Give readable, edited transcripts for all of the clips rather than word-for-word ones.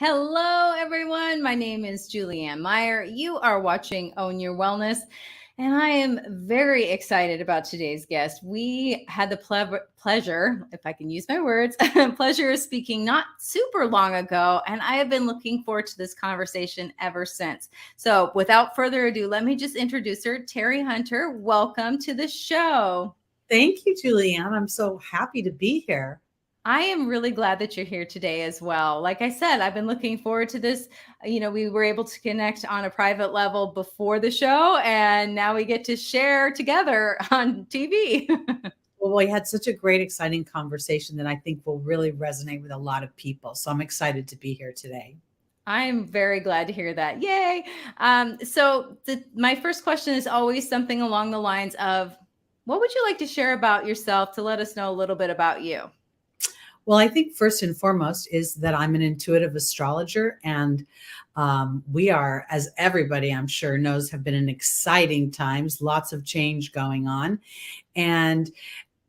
Hello, everyone. My name is Julianne Meyer. You are watching Own Your Wellness, and I am very excited about today's guest. We had the pleasure, if I can use my words, pleasure of speaking not super long ago, and I have been looking forward to this conversation ever since. So without further ado, let me just introduce her. Teri Hunter, welcome to the show. Thank you, Julianne. I'm so happy to be here. I am really glad that you're here today as well. Like I said, I've been looking forward to this. We were able to connect on a private level before the show, and now we get to share together on TV. Well, we had such a great, exciting conversation that I think will really resonate with a lot of people. So I'm excited to be here today. I'm very glad to hear that. Yay. My first question is always something along the lines of, what would you like to share about yourself to let us know a little bit about you? Well, I think first and foremost is that I'm an intuitive astrologer, and we are, as everybody I'm sure knows, have been in exciting times, lots of change going on. And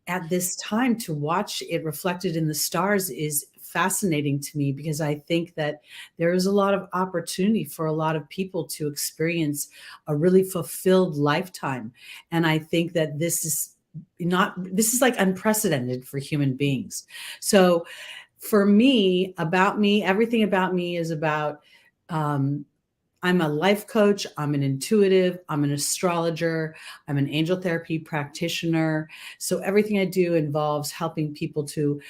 at this time, to watch it reflected in the stars is fascinating to me, because I think that there is a lot of opportunity for a lot of people to experience a really fulfilled lifetime. And I think that this is like unprecedented for human beings. So for me, everything about me is about, I'm a life coach, I'm an intuitive, I'm an astrologer, I'm an angel therapy practitioner. So everything I do involves helping people to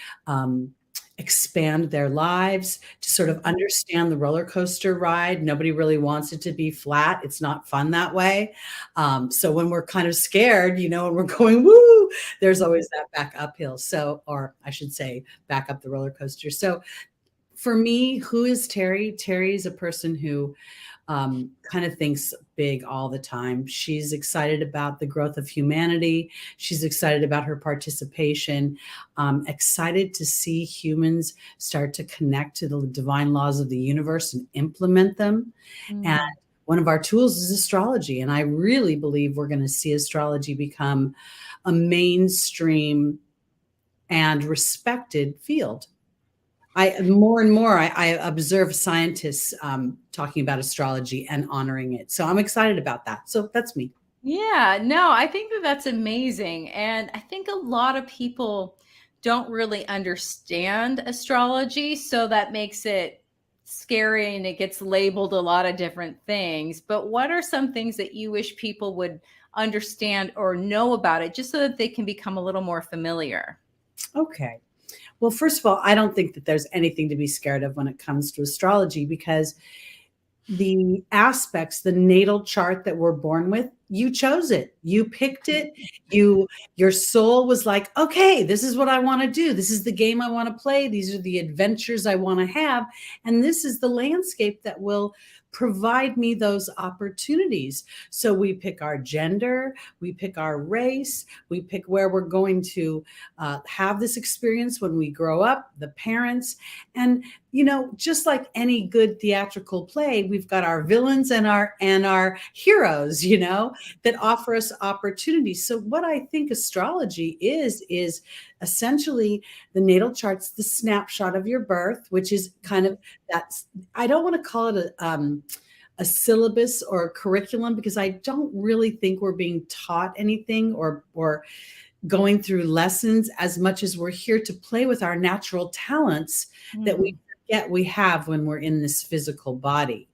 expand their lives, to sort of understand the roller coaster ride. Nobody really wants it to be flat. It's not fun that way. So when we're kind of scared, and we're going, woo, there's always that back uphill. Or I should say, back up the roller coaster. So for me, who is Teri? Teri is a person who kind of thinks big all the time. She's excited about the growth of humanity. She's excited about her participation, excited to see humans start to connect to the divine laws of the universe and implement them. And one of our tools is astrology. And I really believe we're going to see astrology become a mainstream and respected field. More and more, I observe scientists talking about astrology and honoring it. So I'm excited about that. So that's me. Yeah, no, I think that that's amazing. And I think a lot of people don't really understand astrology. So that makes it scary and it gets labeled a lot of different things. But what are some things that you wish people would understand or know about it, just so that they can become a little more familiar? Okay. Well, first of all, I don't think that there's anything to be scared of when it comes to astrology, because the aspects, the natal chart that we're born with, you chose it, you picked it, your soul was like, okay, this is what I want to do. This is the game I want to play. These are the adventures I want to have. And this is the landscape that will provide me those opportunities. So we pick our gender, we pick our race, we pick where we're going to have this experience when we grow up, the parents. And just like any good theatrical play, we've got our villains and our heroes, that offer us opportunities. So what I think astrology is essentially the natal chart's the snapshot of your birth, which is kind of that's, I don't want to call it a syllabus or a curriculum, because I don't really think we're being taught anything or going through lessons, as much as we're here to play with our natural talents that we forget we have when we're in this physical body.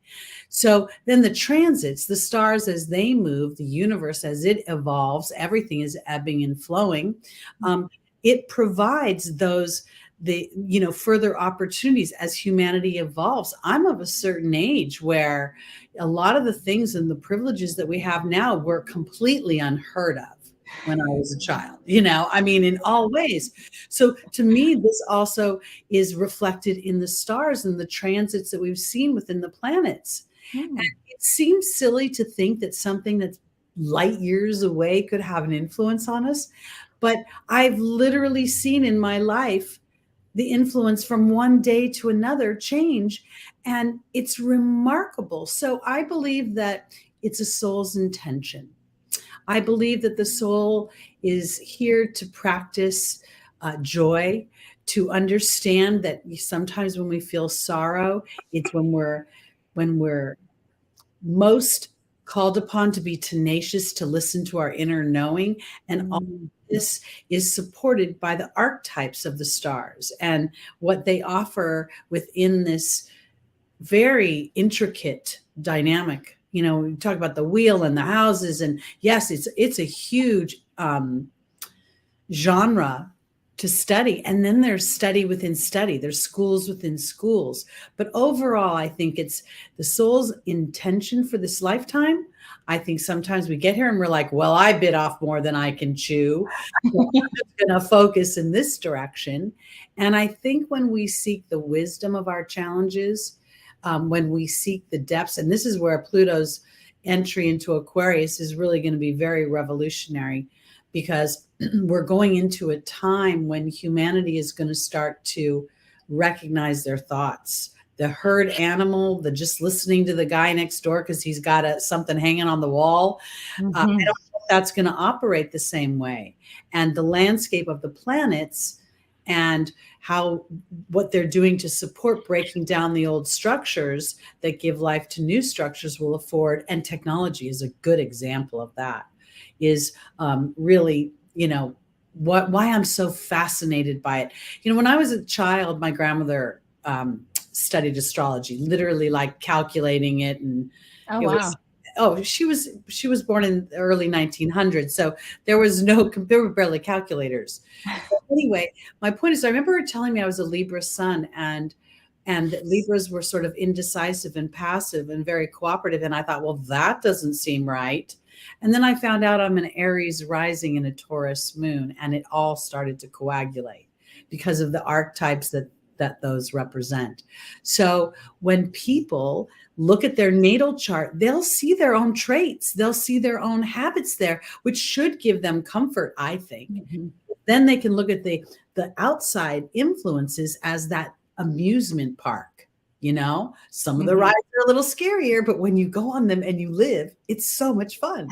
So then the transits, the stars as they move, the universe as it evolves, everything is ebbing and flowing. It provides further opportunities as humanity evolves. I'm of a certain age where a lot of the things and the privileges that we have now were completely unheard of when I was a child, in all ways. So to me, this also is reflected in the stars and the transits that we've seen within the planets. And it seems silly to think that something that's light years away could have an influence on us. But I've literally seen in my life the influence from one day to another change. And it's remarkable. So I believe that it's a soul's intention. I believe that the soul is here to practice joy, to understand that sometimes when we feel sorrow, it's when we're most called upon to be tenacious, to listen to our inner knowing. And all this is supported by the archetypes of the stars and what they offer within this very intricate dynamic. We talk about the wheel and the houses, and yes, it's a huge genre to study. And then there's study within study. There's schools within schools. But overall, I think it's the soul's intention for this lifetime. I think sometimes we get here and we're like, well, I bit off more than I can chew. So I'm just going to focus in this direction. And I think when we seek the wisdom of our challenges, when we seek the depths, and this is where Pluto's entry into Aquarius is really going to be very revolutionary, because we're going into a time when humanity is going to start to recognize their thoughts. The herd animal, the just listening to the guy next door because he's got something hanging on the wall. I don't know if that's going to operate the same way. And the landscape of the planets and what they're doing to support breaking down the old structures that give life to new structures will afford. And technology is a good example of that. Is really, why I'm so fascinated by it. When I was a child, my grandmother studied astrology, literally like calculating it. And she was born in the early 1900s. So there were barely calculators. But anyway, my point is, I remember her telling me I was a Libra sun, and that Libras were sort of indecisive and passive and very cooperative. And I thought, well, that doesn't seem right. And then I found out I'm an Aries rising and a Taurus moon, and it all started to coagulate because of the archetypes that those represent. So when people look at their natal chart, they'll see their own traits, they'll see their own habits there, which should give them comfort, I think. Then they can look at the outside influences as that amusement park. Some of the rides are a little scarier, but when you go on them and you live, it's so much fun.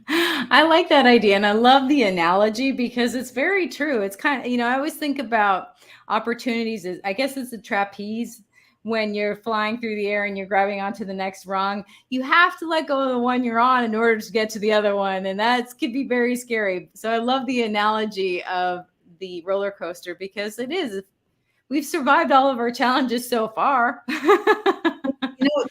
I like that idea. And I love the analogy because it's very true. It's kind of, I always think about opportunities as, I guess it's a trapeze. When you're flying through the air and you're grabbing onto the next rung, you have to let go of the one you're on in order to get to the other one. And that could be very scary. So I love the analogy of the roller coaster because it is. We've survived all of our challenges so far.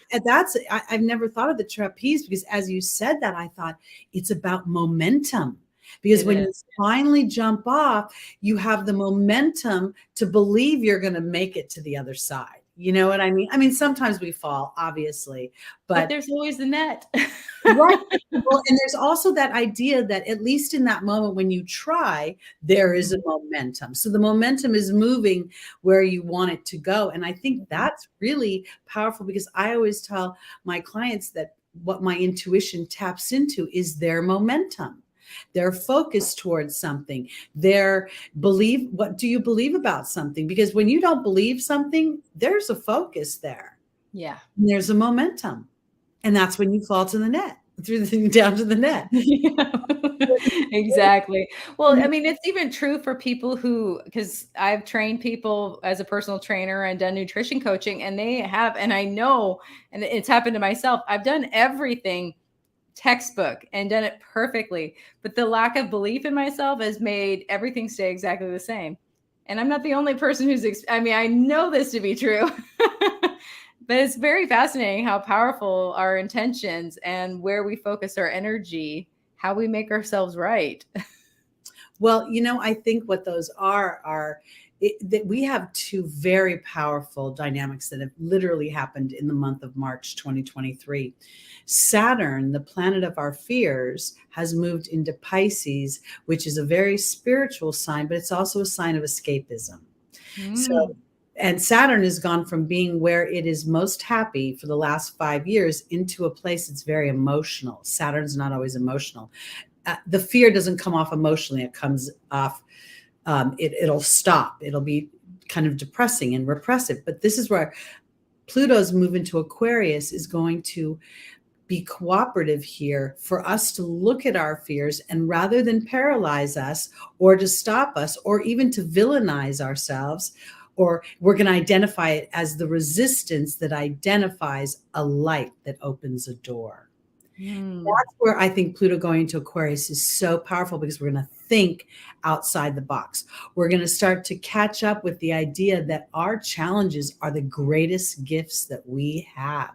I've never thought of the trapeze because as you said that, I thought it's about momentum. Because when you finally jump off, you have the momentum to believe you're going to make it to the other side. You know what I mean? I mean, sometimes we fall, obviously, but there's always the net. Right. Well, and there's also that idea that at least in that moment when you try, there is a momentum. So the momentum is moving where you want it to go. And I think that's really powerful because I always tell my clients that what my intuition taps into is their momentum. Their focus towards something, what do you believe about something? Because when you don't believe something, there's a focus there. Yeah. And there's a momentum. And that's when you fall to the net, down to the net. Yeah. Exactly. Well, I mean, it's even true for people because I've trained people as a personal trainer and done nutrition coaching, and and I know, and it's happened to myself, I've done everything textbook and done it perfectly, but the lack of belief in myself has made everything stay exactly the same. And I'm not the only person I know this to be true. But it's very fascinating how powerful our intentions and where we focus our energy, how we make ourselves right. Well, I think what those are that we have two very powerful dynamics that have literally happened in the month of March 2023. Saturn, the planet of our fears, has moved into Pisces, which is a very spiritual sign, but it's also a sign of escapism. And Saturn has gone from being where it is most happy for the last 5 years into a place that's very emotional. Saturn's not always emotional. The fear doesn't come off emotionally. It comes off, it'll stop. It'll be kind of depressing and repressive. But this is where Pluto's move into Aquarius is going to be cooperative here for us to look at our fears, and rather than paralyze us or to stop us or even to villainize ourselves, or we're going to identify it as the resistance that identifies a light that opens a door. That's where I think Pluto going into Aquarius is so powerful, because we're going to think outside the box. We're going to start to catch up with the idea that our challenges are the greatest gifts that we have.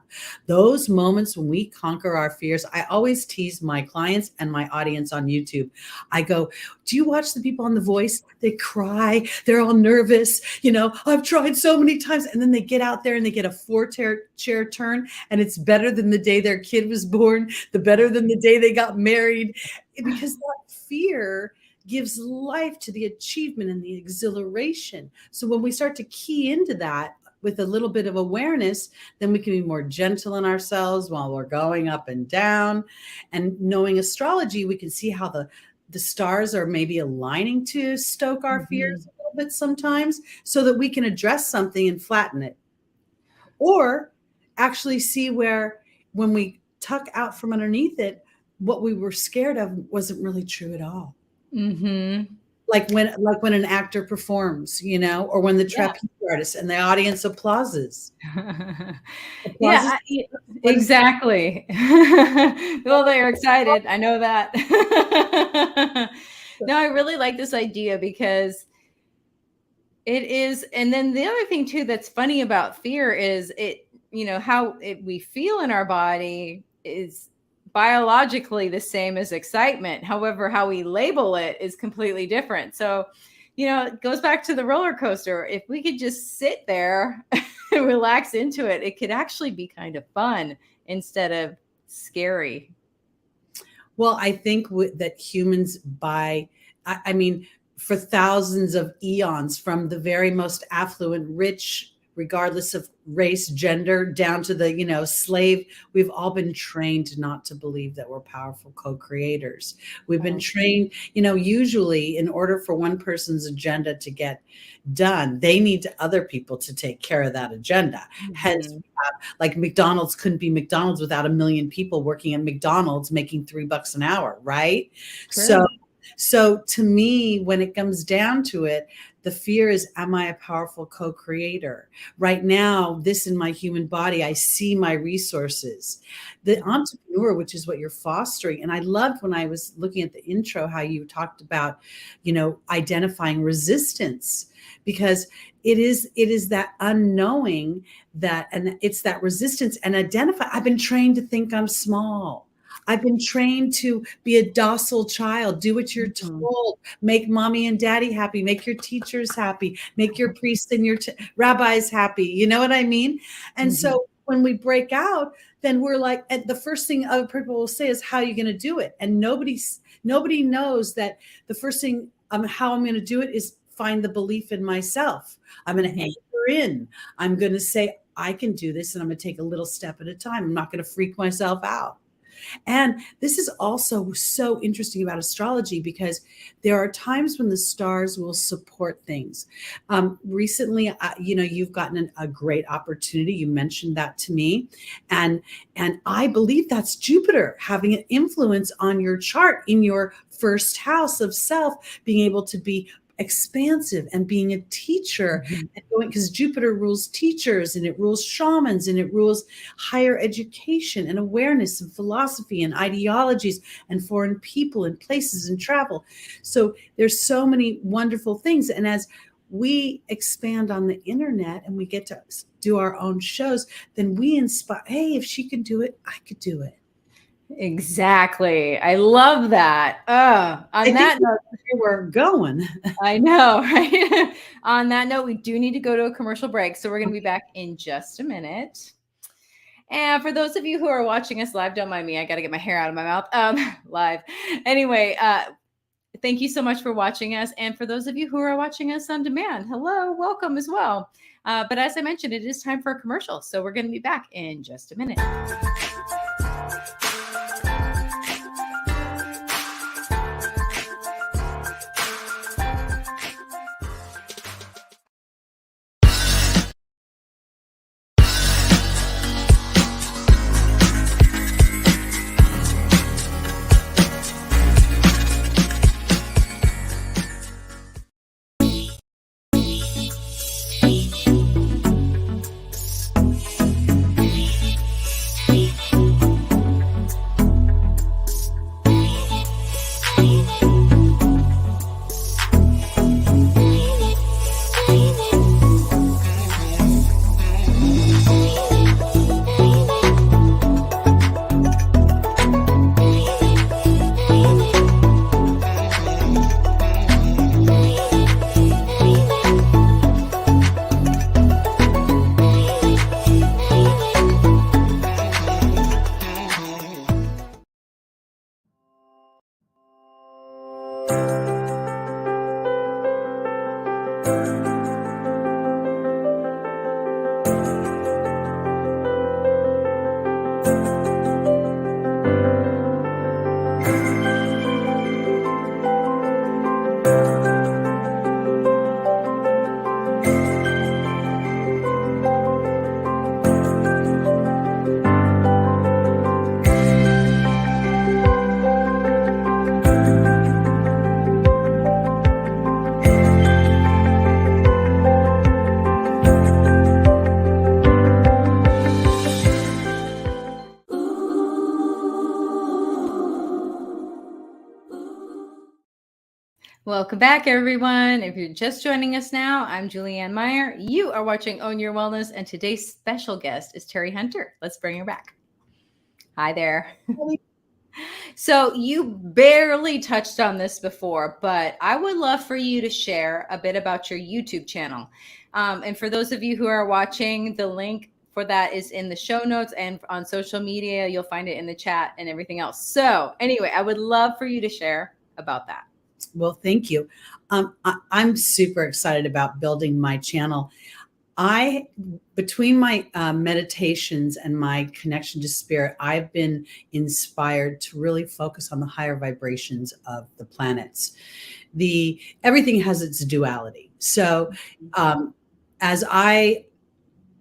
Those moments when we conquer our fears, I always tease my clients and my audience on YouTube. I go, do you watch the people on The Voice? They cry. They're all nervous. You know, I've tried so many times. And then they get out there and they get a four-chair turn, and it's better than the day their kid was born, the better than the day they got married, because that fear gives life to the achievement and the exhilaration. So when we start to key into that with a little bit of awareness, then we can be more gentle on ourselves while we're going up and down. And knowing astrology, we can see how the stars are maybe aligning to stoke our fears a little bit sometimes, so that we can address something and flatten it. Or actually see where, when we tuck out from underneath it, what we were scared of wasn't really true at all. Like when an actor performs, you know, or when the trapeze artist and the audience applauses. Yeah, exactly. Well, they're excited. I know that. No, I really like this idea, because it is. And then the other thing too that's funny about fear is it, you know, how we feel in our body is biologically the same as excitement. However, how we label it is completely different. So, you know, it goes back to the roller coaster. If we could just sit there and relax into it, it could actually be kind of fun instead of scary. Well, I think that humans, I mean, for thousands of eons, from the very most affluent, rich, regardless of race, gender, down to the, you know, slave, we've all been trained not to believe that we're powerful co-creators. We've been trained, you know, usually in order for one person's agenda to get done, they need other people to take care of that agenda. Hence, like McDonald's couldn't be McDonald's without 1 million people working at McDonald's making $3 an hour, right? True. So to me, when it comes down to it, the fear is, am I a powerful co-creator? Right now, this in my human body, I see my resources. The entrepreneur, which is what you're fostering. And I loved when I was looking at the intro, how you talked about, you know, identifying resistance, because it is that unknowing that, and it's that resistance, and identify. I've been trained to think I'm small. I've been trained to be a docile child, do what you're told, make mommy and daddy happy, make your teachers happy, make your priests and your rabbis happy. You know what I mean? And so when we break out, then we're like, and the first thing other people will say is, how are you going to do it? And nobody knows that the first thing how I'm going to do it is find the belief in myself. I'm going to anchor in. I'm going to say, I can do this, and I'm going to take a little step at a time. I'm not going to freak myself out. And this is also so interesting about astrology, because there are times when the stars will support things. Recently, you know, you've gotten a great opportunity. You mentioned that to me. And I believe that's Jupiter having an influence on your chart in your first house of self, being able to be expansive and being a teacher, because Jupiter rules teachers, and it rules shamans, and it rules higher education and awareness and philosophy and ideologies and foreign people and places and travel. So there's so many wonderful things. And as we expand on the internet and we get to do our own shows, then we inspire, hey, if she can do it, I could do it. Exactly. I love that. On that note, we're going. I know, right? On that note, we do need to go to a commercial break. So we're going to be back in just a minute. And for those of you who are watching us live, don't mind me. I got to get my hair out of my mouth live. Anyway, thank you so much for watching us. And for those of you who are watching us on demand, hello, welcome as well. But as I mentioned, it is time for a commercial. So we're going to be back in just a minute. Welcome back, everyone. If you're just joining us now, I'm Julianne Meyer. You are watching Own Your Wellness, and today's special guest is Teri Hunter. Let's bring her back. Hi there. So you barely touched on this before, but I would love for you to share a bit about your YouTube channel. And for those of you who are watching, the link for that is in the show notes, and on social media, you'll find it in the chat and everything else. So anyway, I would love for you to share about that. Well, thank you. I'm super excited about building my channel. Between my meditations and my connection to spirit, I've been inspired to really focus on the higher vibrations of the planets. Everything has its duality. So,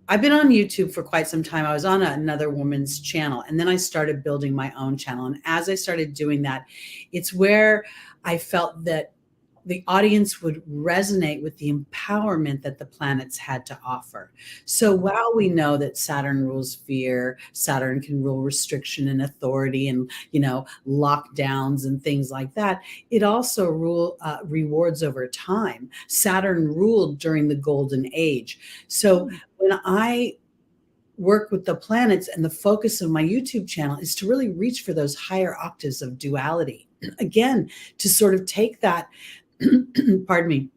I've been on YouTube for quite some time. I was on another woman's channel, and then I started building my own channel. And as I started doing that, it's where I felt that the audience would resonate with the empowerment that the planets had to offer. So while we know that Saturn rules fear, Saturn can rule restriction and authority and, lockdowns and things like that, it also rewards over time. Saturn ruled during the golden age. So when I work with the planets, and the focus of my YouTube channel is to really reach for those higher octaves of duality. Again, to sort of take that, pardon me,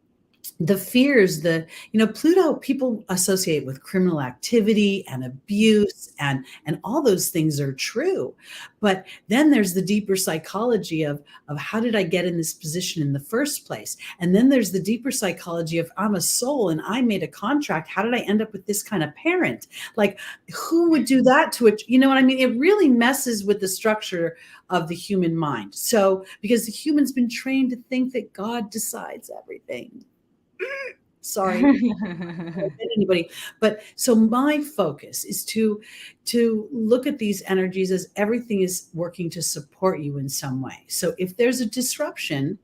the fears, Pluto, people associate with criminal activity and abuse, and all those things are true. But then there's the deeper psychology of how did I get in this position in the first place? And then there's the deeper psychology of I'm a soul and I made a contract. How did I end up with this kind of parent? Like, who would do that to it? You know what I mean? It really messes with the structure of the human mind. So, because the human's been trained to think that God decides everything. Sorry, anybody. But so my focus is to look at these energies as everything is working to support you in some way. So if there's a disruption,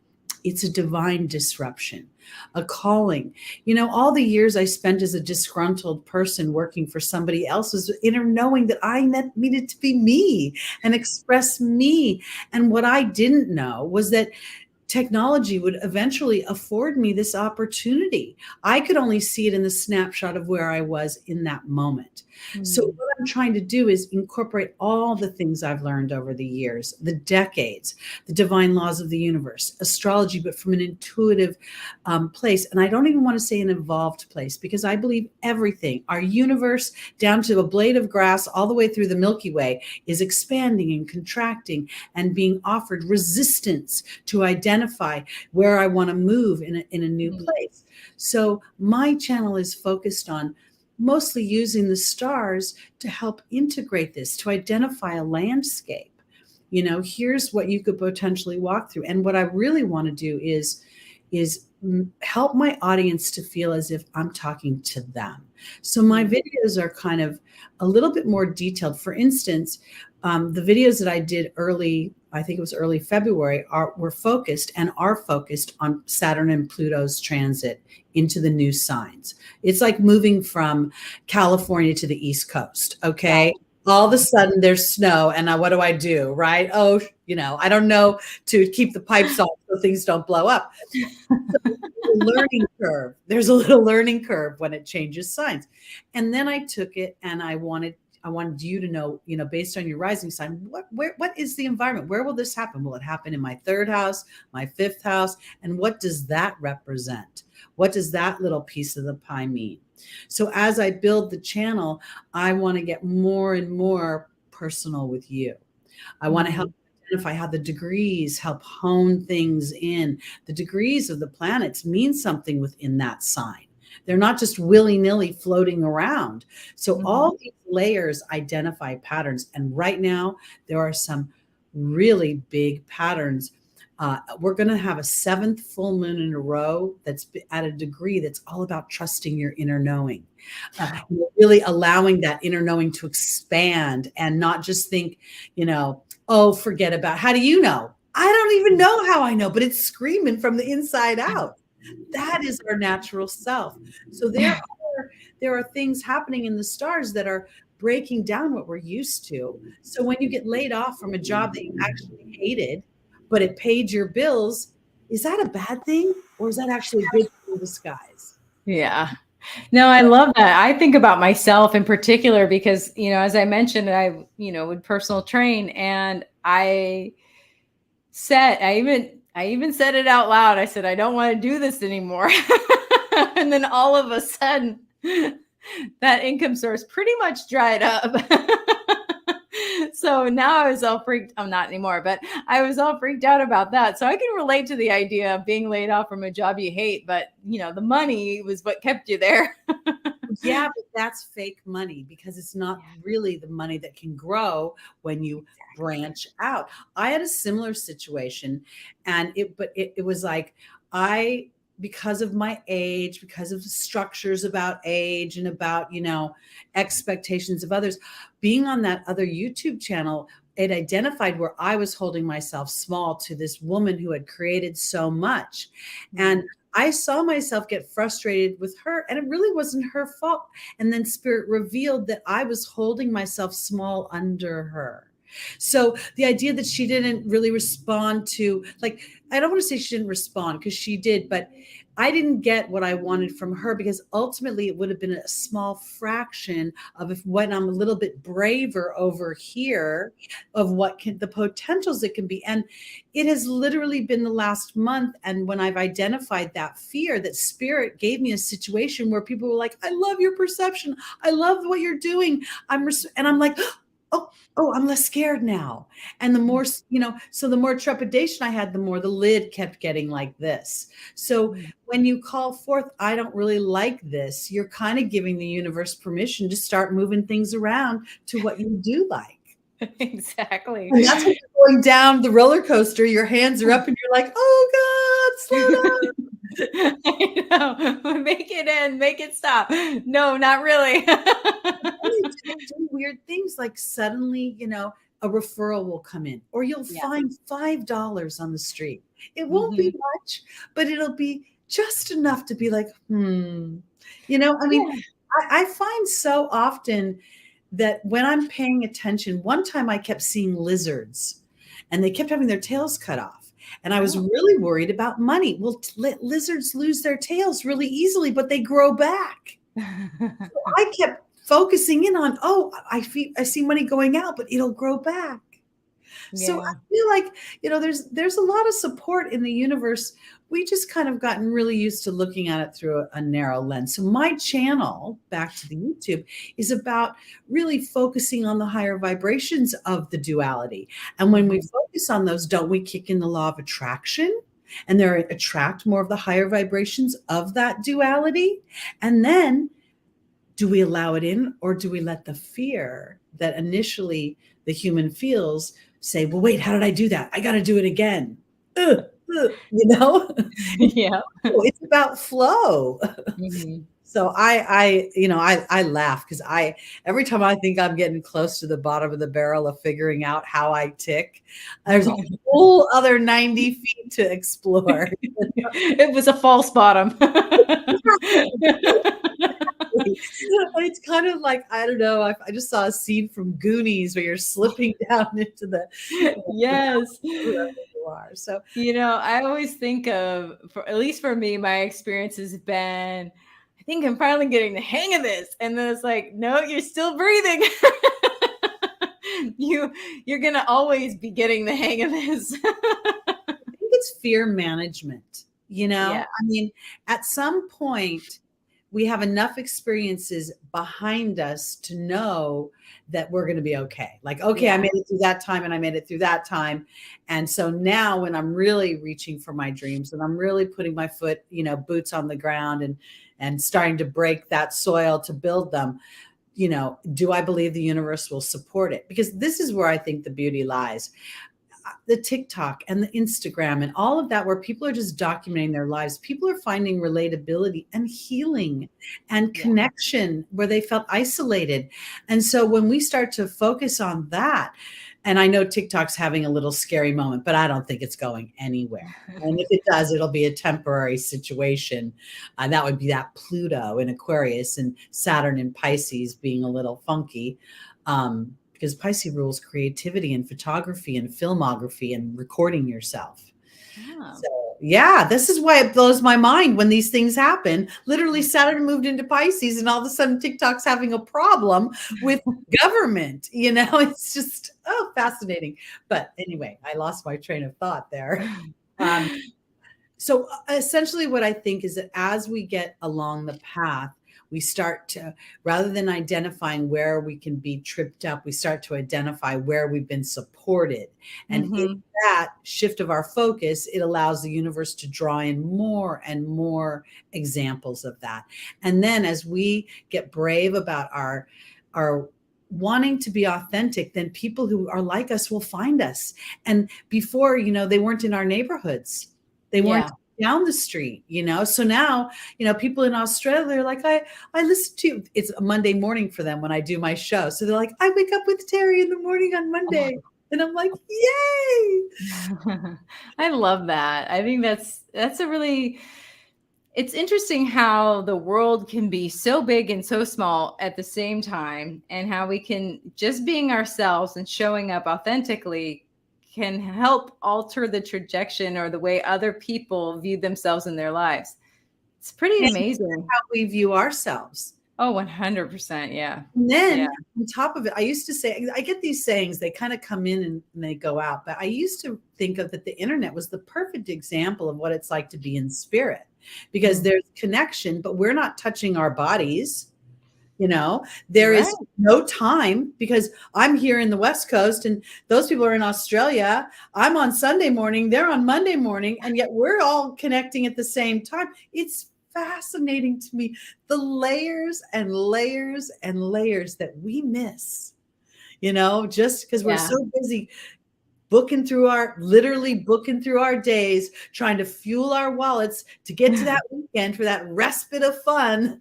it's a divine disruption, a calling. All the years I spent as a disgruntled person working for somebody else's inner knowing that I needed to be me and express me. And what I didn't know was that technology would eventually afford me this opportunity. I could only see it in the snapshot of where I was in that moment. So what I'm trying to do is incorporate all the things I've learned over the years, the decades, the divine laws of the universe, astrology, but from an intuitive place. And I don't even want to say an evolved place, because I believe everything, our universe down to a blade of grass, all the way through the Milky Way, is expanding and contracting and being offered resistance to identify where I want to move in a new place. So my channel is focused on mostly using the stars to help integrate this, to identify a landscape. Here's what you could potentially walk through. And what I really want to do is help my audience to feel as if I'm talking to them. So my videos are kind of a little bit more detailed. For instance, the videos that I did I think it was early February, were focused and are focused on Saturn and Pluto's transit into the new signs. It's like moving from California to the East Coast. Okay. All of a sudden there's snow, and what do I do? Right. Oh, I don't know to keep the pipes on so things don't blow up. There's a little learning curve when it changes signs. And then I took it and I wanted you to know, based on your rising sign, what is the environment? Where will this happen? Will it happen in my third house, my fifth house? And what does that represent? What does that little piece of the pie mean? So as I build the channel, I want to get more and more personal with you. I want to help identify how the degrees help hone things in. The degrees of the planets mean something within that sign. They're not just willy-nilly floating around. So all these layers identify patterns. And right now, there are some really big patterns. We're going to have a 7th full moon in a row that's at a degree that's all about trusting your inner knowing. Really allowing that inner knowing to expand and not just think, oh, forget about, how do you know? I don't even know how I know, but it's screaming from the inside out. That is our natural self. So there are things happening in the stars that are breaking down what we're used to. So when you get laid off from a job that you actually hated, but it paid your bills, is that a bad thing, or is that actually a good thing in disguise? Yeah. No, I love that. I think about myself in particular because, as I mentioned, I, would personal train, and I even said it out loud. I said, I don't want to do this anymore. And then all of a sudden, that income source pretty much dried up. So now I was all freaked. I'm not anymore, but I was all freaked out about that. So I can relate to the idea of being laid off from a job you hate, but the money was what kept you there. Yeah, but that's fake money, because it's not really the money that can grow when you branch out. I had a similar situation, and it was like, because of my age, because of the structures about age and about, expectations of others, being on that other YouTube channel, it identified where I was holding myself small to this woman who had created so much. And I saw myself get frustrated with her, and it really wasn't her fault. And then Spirit revealed that I was holding myself small under her. So the idea that she didn't really respond to, like, I don't want to say she didn't respond, because she did, but I didn't get what I wanted from her, because ultimately it would have been a small fraction of when I'm a little bit braver over here, of what the potentials it can be. And it has literally been the last month. And when I've identified that fear, that Spirit gave me a situation where people were like, I love your perception. I love what you're doing. And I'm like, oh, I'm less scared now. And the more, so the more trepidation I had, the more the lid kept getting like this. So when you call forth, I don't really like this, you're kind of giving the universe permission to start moving things around to what you do like. Exactly. And that's when you're going down the roller coaster, your hands are up and you're like, oh God, slow down. I know. Make it end, make it stop. No, not really. You do weird things, like suddenly, a referral will come in, or you'll find $5 on the street. It won't be much, but it'll be just enough to be like, I find so often that when I'm paying attention, one time I kept seeing lizards, and they kept having their tails cut off. And I was really worried about money. Well, lizards lose their tails really easily, but they grow back. So I kept focusing in on, I see money going out, but it'll grow back. Yeah. So I feel like, there's a lot of support in the universe. We just kind of gotten really used to looking at it through a narrow lens. So my channel, back to the YouTube, is about really focusing on the higher vibrations of the duality. And when we focus on those, don't we kick in the law of attraction? And they attract more of the higher vibrations of that duality. And then, do we allow it in, or do we let the fear that initially the human feels say, well, wait, how did I do that? I got to do it again. Yeah. It's about flow. So I laugh, because every time I think I'm getting close to the bottom of the barrel of figuring out how I tick, there's a whole other 90 feet to explore. It was a false bottom. It's kind of like, I don't know, I just saw a scene from Goonies where you're slipping down into the yes, wherever you are. So I always think of, at least for me, my experience has been, I think I'm finally getting the hang of this, and then it's like, no, you're still breathing. You're gonna always be getting the hang of this. I think it's fear management. I mean, at some point, we have enough experiences behind us to know that we're going to be okay. Like, okay, I made it through that time, and I made it through that time. And so now when I'm really reaching for my dreams, and I'm really putting my foot, boots on the ground, and starting to break that soil to build them, do I believe the universe will support it? Because this is where I think the beauty lies. The TikTok and the Instagram and all of that, where people are just documenting their lives, people are finding relatability and healing and connection where they felt isolated. And so when we start to focus on that, and I know TikTok's having a little scary moment, but I don't think it's going anywhere. And if it does, it'll be a temporary situation. That would be that Pluto in Aquarius and Saturn in Pisces being a little funky. Because Pisces rules creativity and photography and filmography and recording yourself. So Yeah, this is why it blows my mind when these things happen. Literally, Saturn moved into Pisces, and all of a sudden, TikTok's having a problem with government. It's just fascinating. But anyway, I lost my train of thought there. Um, so essentially, what I think is that as we get along the path, we start to, rather than identifying where we can be tripped up, we start to identify where we've been supported. And in that shift of our focus, it allows the universe to draw in more and more examples of that. And then as we get brave about our wanting to be authentic, then people who are like us will find us. And before, they weren't in our neighborhoods. They weren't down the street, So now, people in Australia are like, I listen to, it's a Monday morning for them when I do my show. So they're like, I wake up with Teri in the morning on Monday. And I'm like, yay. I love that. I think that's a really, it's interesting how the world can be so big and so small at the same time, and how we can just being ourselves and showing up authentically can help alter the trajectory or the way other people view themselves in their lives. It's pretty amazing how we view ourselves. Oh, 100%. Yeah. And then on top of it, I used to say, I get these sayings, they kind of come in and they go out, but I used to think of that the internet was the perfect example of what it's like to be in spirit, because there's connection, but we're not touching our bodies. There is no time, because I'm here in the West Coast and those people are in Australia. I'm on Sunday morning, they're on Monday morning, and yet we're all connecting at the same time. It's fascinating to me, the layers and layers and layers that we miss, just because we're so busy literally booking through our days, trying to fuel our wallets to get to that weekend for that respite of fun.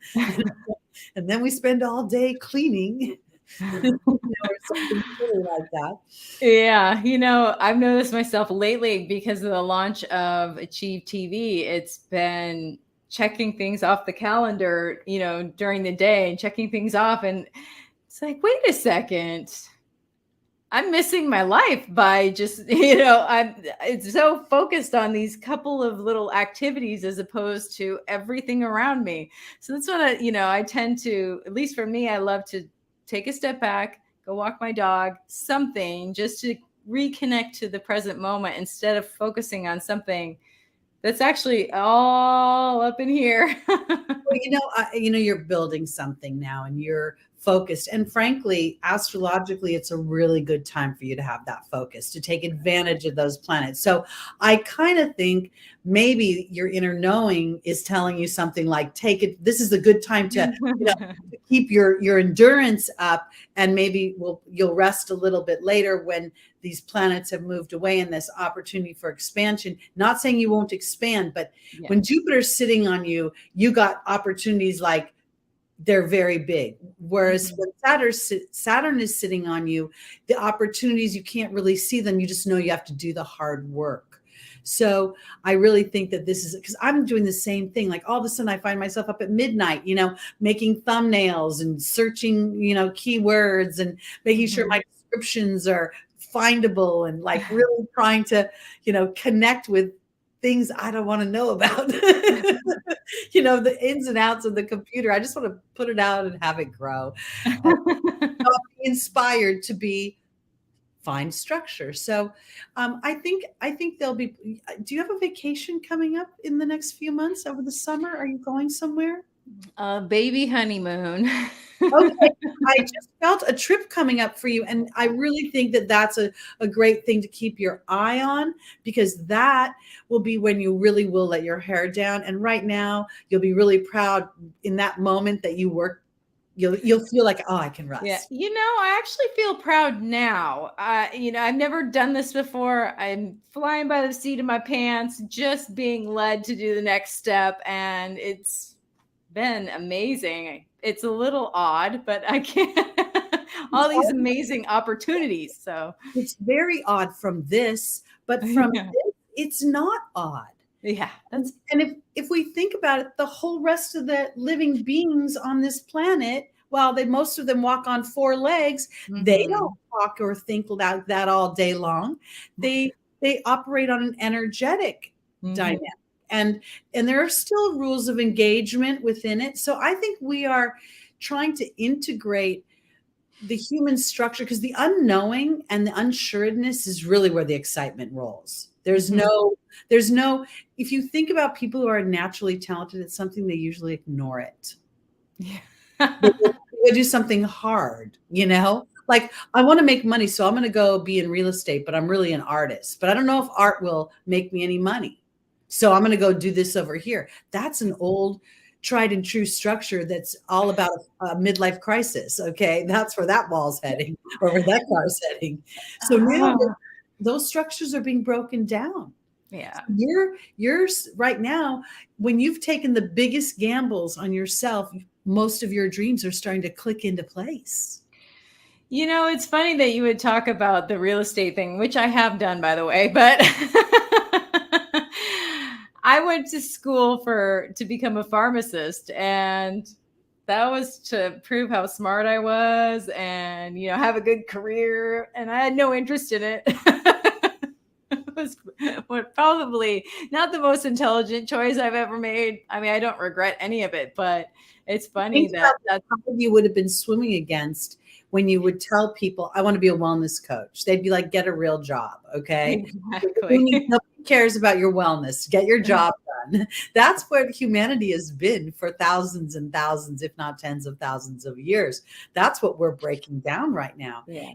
And then we spend all day cleaning or something silly like that. Yeah. I've noticed myself lately because of the launch of Achieve TV. It's been checking things off the calendar, during the day and checking things off. And it's like, wait a second. I'm missing my life by just, it's so focused on these couple of little activities as opposed to everything around me. So that's what I tend to, at least for me, I love to take a step back, go walk my dog, something just to reconnect to the present moment instead of focusing on something that's actually all up in here. Well, you're building something now and you're focused. And frankly, astrologically, it's a really good time for you to have that focus, to take advantage of those planets. So I kind of think maybe your inner knowing is telling you something like, take it. This is a good time to, to keep your endurance up. And maybe you'll rest a little bit later when these planets have moved away and this opportunity for expansion. Not saying you won't expand, but when Jupiter's sitting on you, you got opportunities like they're very big. Whereas when Saturn is sitting on you, the opportunities, you can't really see them. You just know you have to do the hard work. So I really think that this is, because I'm doing the same thing. Like all of a sudden I find myself up at midnight, making thumbnails and searching, keywords and making sure my descriptions are findable and like really trying to, connect with things I don't want to know about, the ins and outs of the computer. I just want to put it out and have it grow. And be inspired to find structure. So I think there'll be, do you have a vacation coming up in the next few months over the summer? Are you going somewhere? Baby honeymoon. Okay. I just felt a trip coming up for you. And I really think that that's a great thing to keep your eye on, because that will be when you really will let your hair down. And right now you'll be really proud in that moment that you work. You'll feel like, oh, I can rest. Yeah. I actually feel proud now. I've never done this before. I'm flying by the seat of my pants, just being led to do the next step. And it's been amazing. It's a little odd, but I can't all these amazing opportunities. So it's very odd from this, but from this, it's not odd. Yeah. And if we think about it, the whole rest of the living beings on this planet, while most of them walk on four legs, they don't talk or think like that all day long. They operate on an energetic dynamic. And there are still rules of engagement within it. So I think we are trying to integrate the human structure, because the unknowing and the unsuredness is really where the excitement rolls. There's no, if you think about people who are naturally talented at something, they usually ignore it. They do something hard, like I want to make money, so I'm going to go be in real estate, but I'm really an artist, but I don't know if art will make me any money. So I'm going to go do this over here. That's an old tried and true structure that's all about a midlife crisis. Okay. That's where that wall's heading, or where that car's heading. So now those structures are being broken down. Yeah. You're right now, when you've taken the biggest gambles on yourself, most of your dreams are starting to click into place. It's funny that you would talk about the real estate thing, which I have done, by the way, but I went to school to become a pharmacist, and that was to prove how smart I was and, have a good career. And I had no interest in it. It was probably not the most intelligent choice I've ever made. I mean, I don't regret any of it, but it's funny that you would have been swimming against when you would tell people, I want to be a wellness coach. They'd be like, get a real job. Okay. Exactly. Nobody cares about your wellness. Get your job done. That's what humanity has been for thousands and thousands, if not tens of thousands of years. That's what we're breaking down right now. Yeah.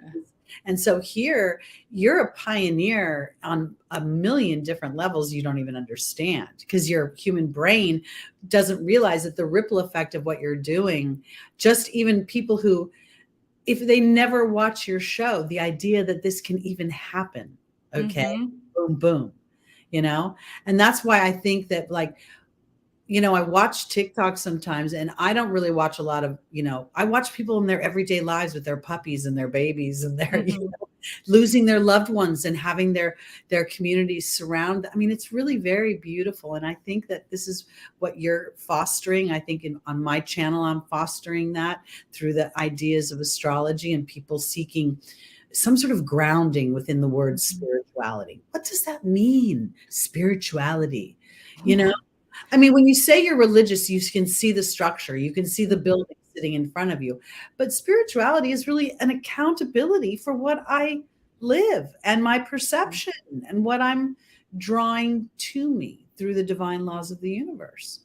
And so here you're a pioneer on a million different levels you don't even understand, because your human brain doesn't realize that the ripple effect of what you're doing, just even people who, if they never watch your show, the idea that this can even happen. Okay. Boom, boom, and that's why I think that, like, I watch TikTok sometimes, and I don't really watch a lot of, I watch people in their everyday lives with their puppies and their babies and their, losing their loved ones and having their communities surround. I mean, it's really very beautiful. And I think that this is what you're fostering. I think on my channel, I'm fostering that through the ideas of astrology and people seeking some sort of grounding within the word spirituality. What does that mean? Spirituality, I mean, when you say you're religious, you can see the structure, you can see the building sitting in front of you. But spirituality is really an accountability for what I live and my perception and what I'm drawing to me through the divine laws of the universe.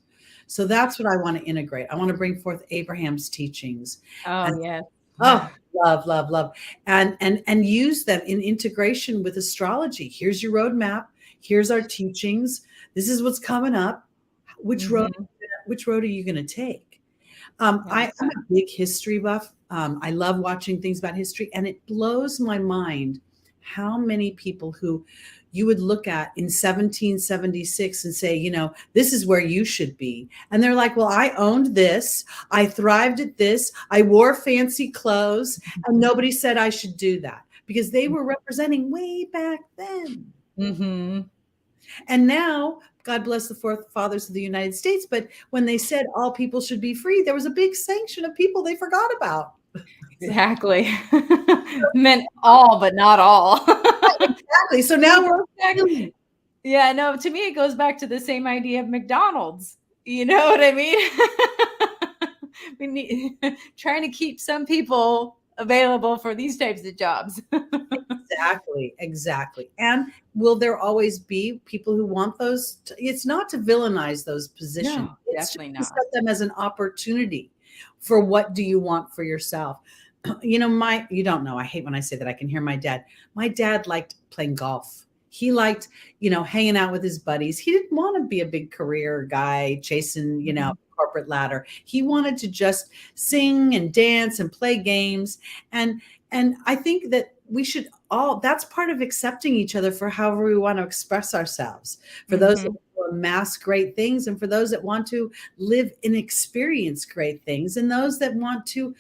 So that's what I want to integrate. I want to bring forth Abraham's teachings. Yes. Oh, love, and use them in integration with astrology. Here's your roadmap. Here's our teachings. This is what's coming up. Which road are you going to take? I'm a big history buff. I love watching things about history, and it blows my mind how many people who you would look at in 1776 and say, this is where you should be. And they're like, well, I owned this. I thrived at this. I wore fancy clothes, and nobody said I should do that, because they were representing way back then. And now, God bless the forefathers of the United States, but when they said all people should be free, there was a big sanction of people they forgot about. Exactly. Meant all, but not all. Exactly. So now we're Yeah, no, to me, it goes back to the same idea of McDonald's. You know what I mean? We need trying to keep some people available for these types of jobs. Exactly. And will there always be people who want those? It's not to villainize those positions. No, it's definitely to set them as an opportunity for what do you want for yourself. You don't know. I hate when I say that. I can hear my dad. My dad liked playing golf. He liked, hanging out with his buddies. He didn't want to be a big career guy chasing, corporate ladder. He wanted to just sing and dance and play games. And I think that we should that's part of accepting each other for however we want to express ourselves. For those that want to amass great things, and for those that want to live and experience great things, and those that want to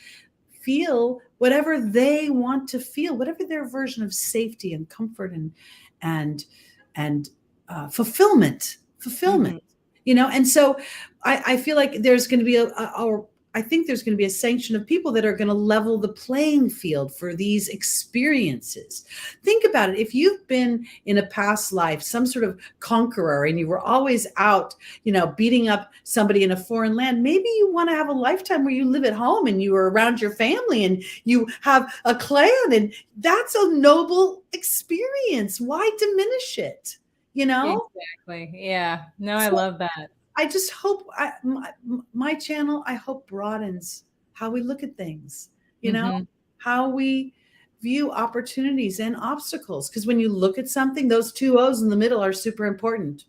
feel whatever they want to feel, whatever their version of safety and comfort and fulfillment. And so I feel like there's going to be I think there's going to be a sanction of people that are going to level the playing field for these experiences. Think about it. If you've been in a past life, some sort of conqueror, and you were always out, beating up somebody in a foreign land, maybe you want to have a lifetime where you live at home and you are around your family and you have a clan, and that's a noble experience. Why diminish it? Exactly. Yeah. No, I love that. I just hope my channel, I hope, broadens how we look at things, how we view opportunities and obstacles. Because when you look at something, those two O's in the middle are super important.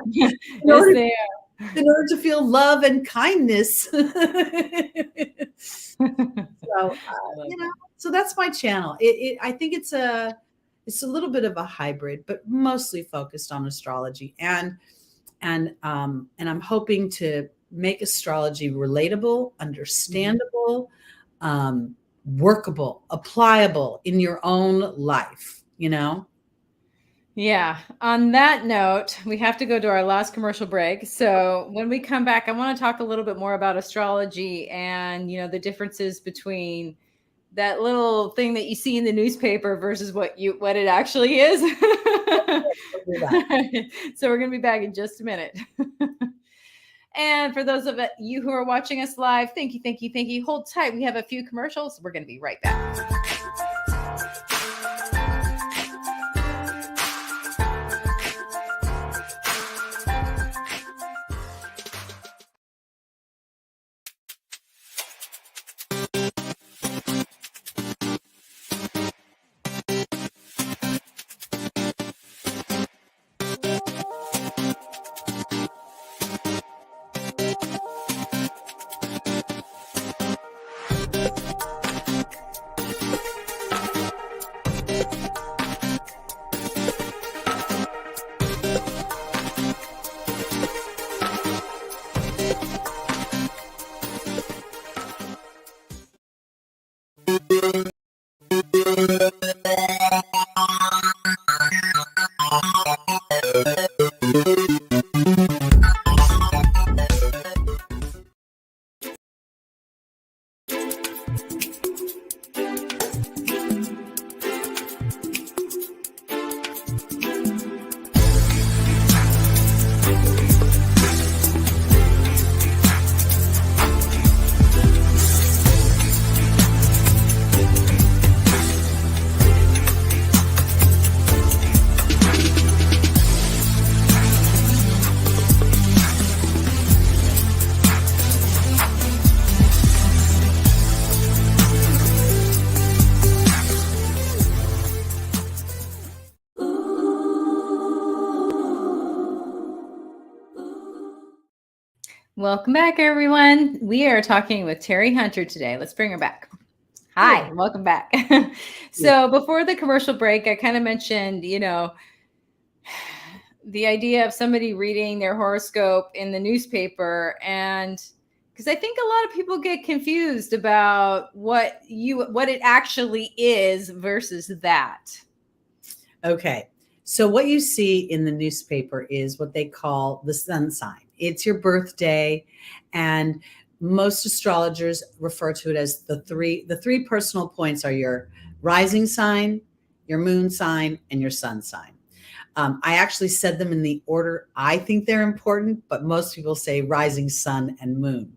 Yes, they are. In order to feel love and kindness. So that's my channel. I think it's a little bit of a hybrid, but mostly focused on astrology, and I'm hoping to make astrology relatable, understandable, workable, applicable in your own life. Yeah. On that note, we have to go to our last commercial break. So when we come back, I want to talk a little bit more about astrology and, the differences between that little thing that you see in the newspaper versus what it actually is. So we're going to be back in just a minute. And for those of you who are watching us live, thank you, thank you, thank you. Hold tight. We have a few commercials. We're going to be right back. Welcome back, everyone. We are talking with Teri Hunter today. Let's bring her back. Hi, yeah. Welcome back. So before the commercial break, I kind of mentioned, the idea of somebody reading their horoscope in the newspaper, and because I think a lot of people get confused about what it actually is versus that. Okay. So what you see in the newspaper is what they call the sun sign. It's your birthday, and most astrologers refer to it as the three personal points are your rising sign, your moon sign, and your sun sign. I actually said them in the order I think they're important, but most people say rising sun and moon.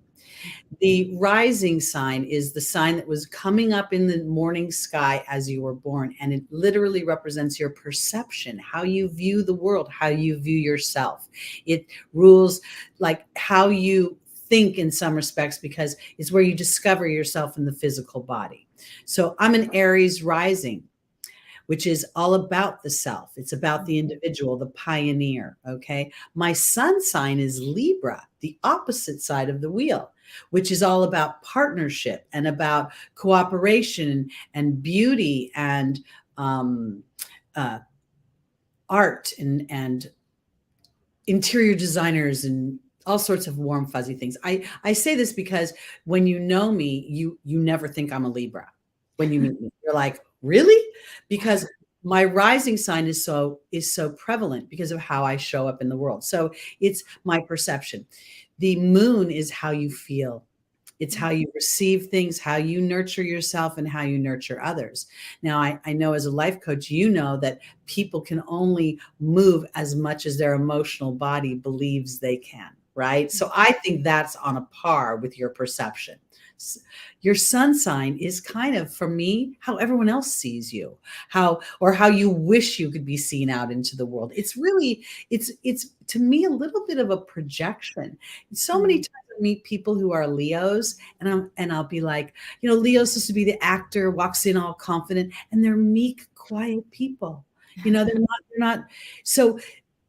The rising sign is the sign that was coming up in the morning sky as you were born. And it literally represents your perception, how you view the world, how you view yourself. It rules like how you think in some respects, because it's where you discover yourself in the physical body. So I'm an Aries rising, which is all about the self. It's about the individual, the pioneer. Okay. My sun sign is Libra, the opposite side of the wheel, which is all about partnership and about cooperation and beauty and art and interior designers and all sorts of warm, fuzzy things. I say this because when you know me, you never think I'm a Libra. When you meet me, you're like, really? Because my rising sign is so prevalent because of how I show up in the world. So it's my perception. The moon is how you feel. It's how you receive things, how you nurture yourself, and how you nurture others. Now, I know as a life coach, you know that people can only move as much as their emotional body believes they can, right? So I think that's on a par with your perception. Your sun sign is kind of, for me, how everyone else sees you, how you wish you could be seen out into the world. It's really, it's to me a little bit of a projection. So many times I meet people who are Leos, and I'll be like, Leo's supposed to be the actor, walks in all confident, and they're meek, quiet people. They're not. So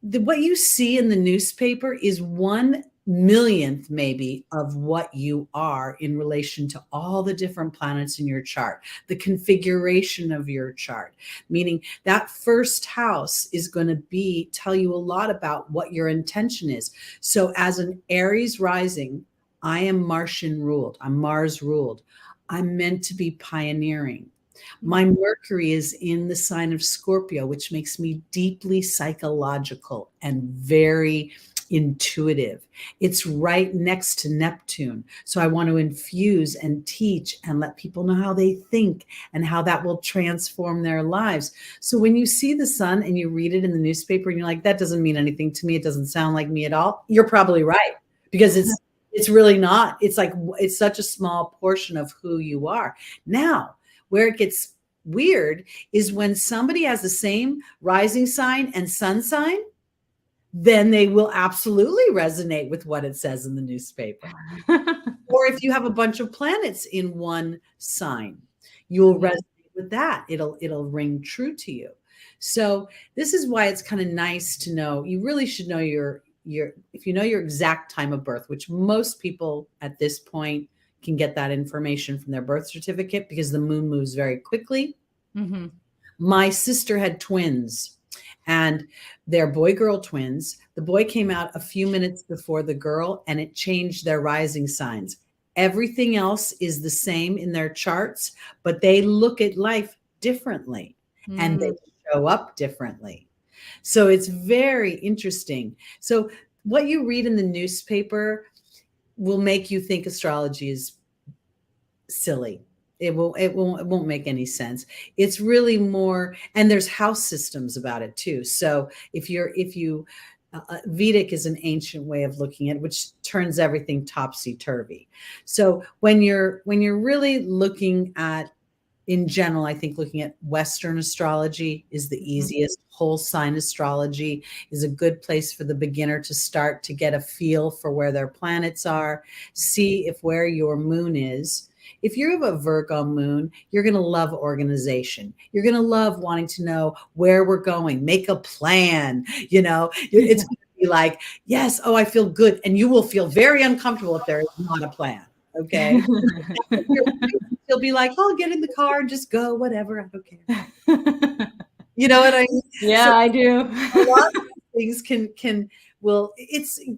what you see in the newspaper is 1/1,000,000th maybe of what you are in relation to all the different planets in your chart, the configuration of your chart, meaning that first house is going to tell you a lot about what your intention is. So as an Aries rising, I am Martian ruled. I'm Mars ruled. I'm meant to be pioneering. My Mercury is in the sign of Scorpio, which makes me deeply psychological and very intuitive. It's right next to Neptune. So I want to infuse and teach and let people know how they think and how that will transform their lives. So when you see the sun and you read it in the newspaper and you're like, that doesn't mean anything to me, it doesn't sound like me at all, you're probably right, because it's really not. It's like, it's such a small portion of who you are. Now, where it gets weird is when somebody has the same rising sign and sun sign, then they will absolutely resonate with what it says in the newspaper. Or if you have a bunch of planets in one sign, you'll resonate with that. It'll ring true to you. So this is why it's kind of nice to know. You really should know if you know your exact time of birth, which most people at this point can get that information from their birth certificate because the moon moves very quickly. Mm-hmm. My sister had twins, and they're boy-girl twins. The boy came out a few minutes before the girl, and it changed their rising signs. Everything else is the same in their charts, but they look at life differently and they show up differently. So it's very interesting. So what you read in the newspaper will make you think astrology is silly. It won't make any sense. It's really more, and there's house systems about it too. So if you Vedic is an ancient way of looking at it, which turns everything topsy-turvy. So when you're really looking at, in general, I think looking at Western astrology is the easiest. Whole sign astrology is a good place for the beginner to start to get a feel for where their planets are, see if where your moon is. If you have a Virgo moon, you're going to love organization. You're going to love wanting to know where we're going, make a plan. It's going to be like, yes, oh, I feel good. And you will feel very uncomfortable if there is not a plan. Okay. He'll be like, oh, get in the car and just go, whatever. I don't care. You know what I mean? Yeah, I do. A lot of things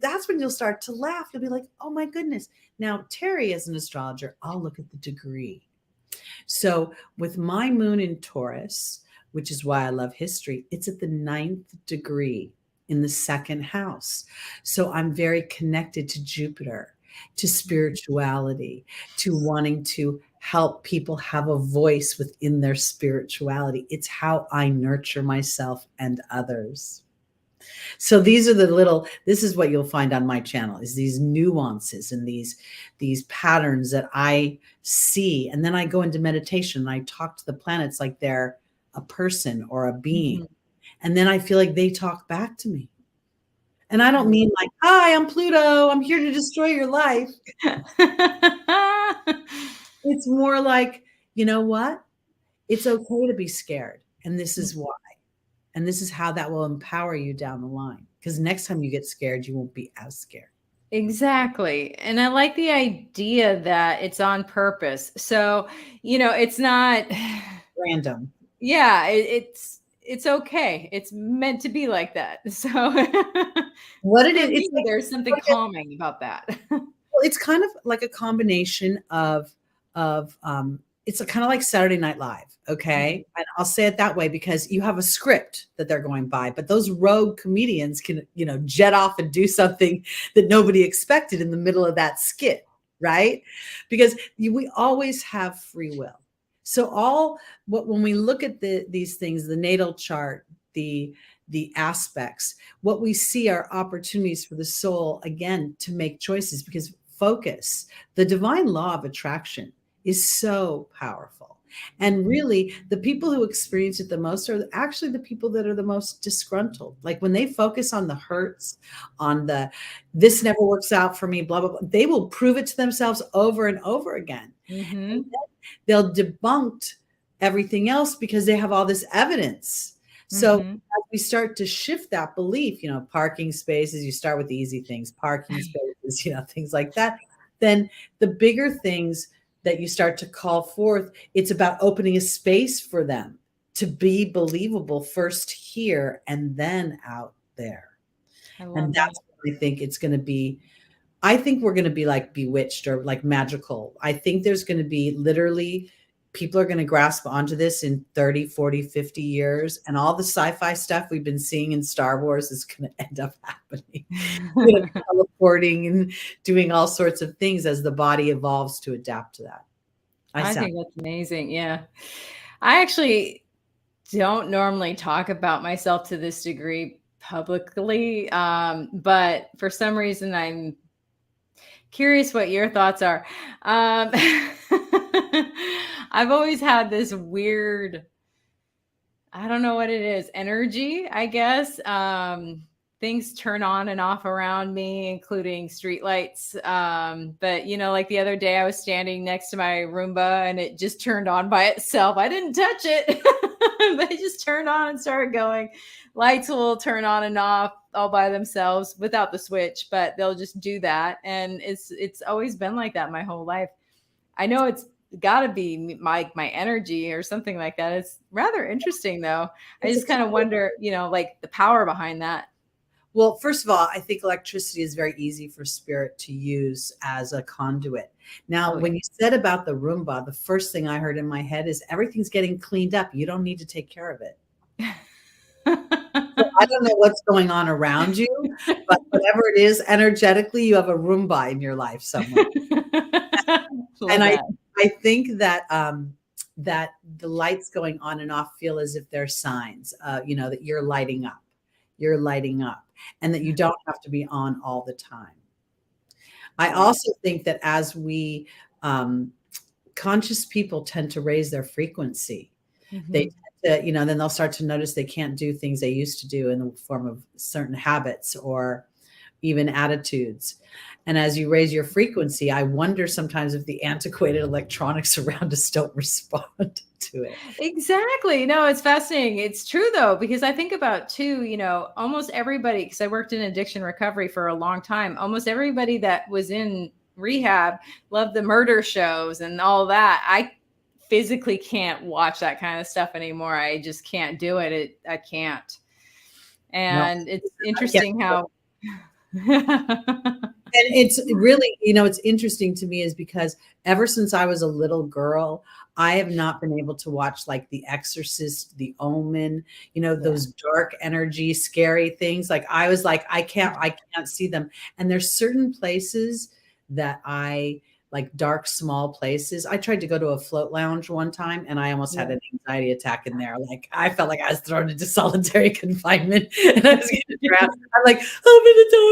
that's when you'll start to laugh. You'll be like, oh my goodness. Now, Teri, as an astrologer, I'll look at the degree. So with my moon in Taurus, which is why I love history, it's at the 9th degree in the 2nd house. So I'm very connected to Jupiter, to spirituality, to wanting to help people have a voice within their spirituality. It's how I nurture myself and others. So these are this is what you'll find on my channel, is these nuances and these patterns that I see. And then I go into meditation and I talk to the planets like they're a person or a being. And then I feel like they talk back to me. And I don't mean like, hi, I'm Pluto, I'm here to destroy your life. It's more like, you know what? It's okay to be scared. And this is why. And this is how that will empower you down the line. Because next time you get scared, you won't be as scared. Exactly. And I like the idea that it's on purpose. So, it's not random. Yeah, it's okay. It's meant to be like that. So what it is, there's something calming about that. Well, it's kind of like a combination of it's kind of like Saturday Night Live. Okay. And I'll say it that way because you have a script that they're going by, but those rogue comedians can, jet off and do something that nobody expected in the middle of that skit. Right. Because we always have free will. So when we look at these things, the natal chart, the aspects, what we see are opportunities for the soul, again, to make choices, because focus, the divine law of attraction, is so powerful. And really, the people who experience it the most are actually the people that are the most disgruntled. Like when they focus on the hurts, on this never works out for me, blah, blah, blah, they will prove it to themselves over and over again. And they'll debunk everything else because they have all this evidence. So as we start to shift that belief, parking spaces, you start with the easy things, parking spaces, things like that. Then the bigger things that you start to call forth, it's about opening a space for them to be believable first here and then out there. And that's what I think it's going to be. I think we're going to be like bewitched or like magical. I think there's going to be literally people are going to grasp onto this in 30, 40, 50 years. And all the sci-fi stuff we've been seeing in Star Wars is going to end up happening. Teleporting and doing all sorts of things as the body evolves to adapt to that. I think that's amazing. Yeah. I actually don't normally talk about myself to this degree publicly. But for some reason, I'm curious what your thoughts are. I've always had this weird, I don't know what it is, energy, I guess. Things turn on and off around me, including streetlights. But like the other day, I was standing next to my Roomba and it just turned on by itself. I didn't touch it. They just turned on and started going. Lights will turn on and off all by themselves without the switch, but they'll just do that. And it's always been like that my whole life. I know it's got to be my energy or something like that. It's rather interesting though. I just kind of wonder, like the power behind that. Well, first of all, I think electricity is very easy for spirit to use as a conduit. Now, when you said about the Roomba, the first thing I heard in my head is everything's getting cleaned up. You don't need to take care of it. So I don't know what's going on around you, but whatever it is, energetically, you have a Roomba in your life somewhere. And I think that that the lights going on and off feel as if they're signs, that you're lighting up. You're lighting up, and that you don't have to be on all the time. I also think that as we conscious people tend to raise their frequency, they tend to, then they'll start to notice they can't do things they used to do in the form of certain habits or even attitudes. And as you raise your frequency, I wonder sometimes if the antiquated electronics around us don't respond to it. Exactly. No, it's fascinating. It's true though, because I think about too, almost everybody, because I worked in addiction recovery for a long time, almost everybody that was in rehab loved the murder shows and all that. I physically can't watch that kind of stuff anymore. I just can't do it. I can't. And it's interesting how and it's really, it's interesting to me is because ever since I was a little girl, I have not been able to watch like The Exorcist, The Omen, those dark energy, scary things. Like I was like, I can't see them. And there's certain places that I like, dark, small places. I tried to go to a float lounge one time and I almost had an anxiety attack in there. Like I felt like I was thrown into solitary confinement and I was getting drowned. I'm like, open the door.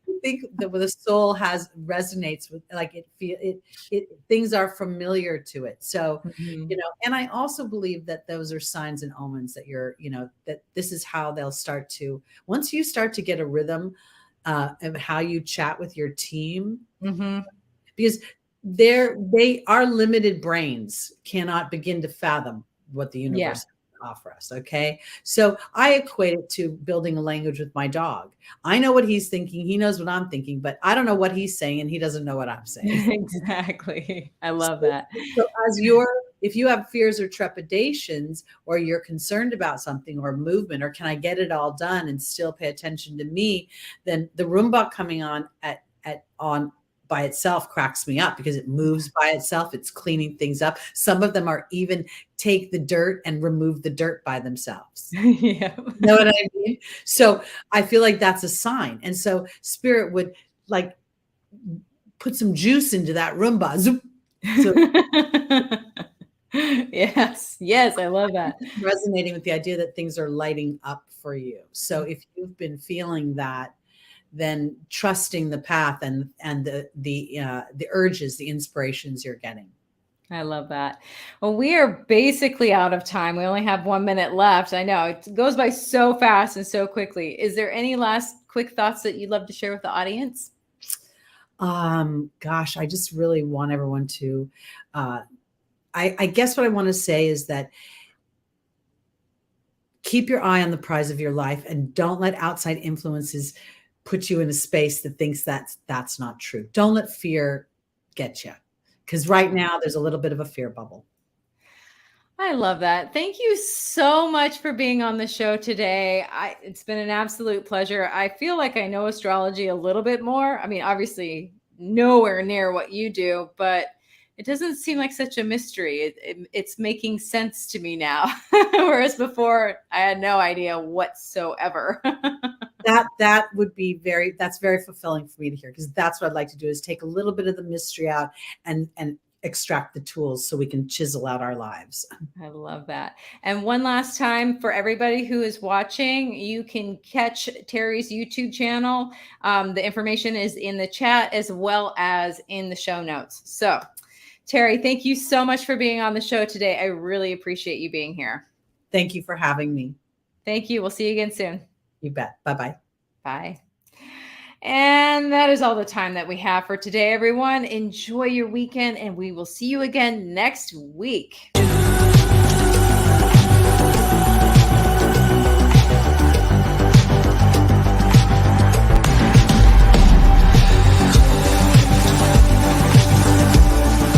I think that the soul resonates with, like it things are familiar to it. So, and I also believe that those are signs and omens that that this is how they'll start to, once you start to get a rhythm of how you chat with your team, because our limited brains cannot begin to fathom what the universe offer us. Okay. So I equate it to building a language with my dog. I know what he's thinking. He knows what I'm thinking, but I don't know what he's saying and he doesn't know what I'm saying. Exactly. I love that. So if you have fears or trepidations, or you're concerned about something or movement, or can I get it all done and still pay attention to me, then the Roomba coming on by itself cracks me up because it moves by itself. It's cleaning things up. Some of them are even take the dirt and remove the dirt by themselves. Yeah. You know what I mean? So I feel like that's a sign. And so spirit would like put some juice into that Roomba. Zoop. So yes, I love that. resonating with the idea that things are lighting up for you. So if you've been feeling that, then trusting the path and the urges, the inspirations you're getting. I love that. Well, we are basically out of time. We only have 1 minute left. I know it goes by so fast and so quickly. Is there any last quick thoughts that you'd love to share with the audience? Gosh, I just really want everyone to, I guess what I want to say is that keep your eye on the prize of your life and don't let outside influences put you in a space that thinks that's not true. Don't let fear get you. Because right now there's a little bit of a fear bubble. I love that. Thank you so much for being on the show today. It's been an absolute pleasure. I feel like I know astrology a little bit more. I mean, obviously nowhere near what you do, but it doesn't seem like such a mystery. It's making sense to me now. Whereas before I had no idea whatsoever. That's very fulfilling for me to hear, because that's what I'd like to do, is take a little bit of the mystery out and extract the tools so we can chisel out our lives. I love that. And one last time for everybody who is watching, you can catch Teri's YouTube channel. The information is in the chat as well as in the show notes. So Teri, thank you so much for being on the show today. I really appreciate you being here. Thank you for having me. Thank you. We'll see you again soon. You bet. Bye-bye. Bye. And that is all the time that we have for today, everyone. Enjoy your weekend, and we will see you again next week.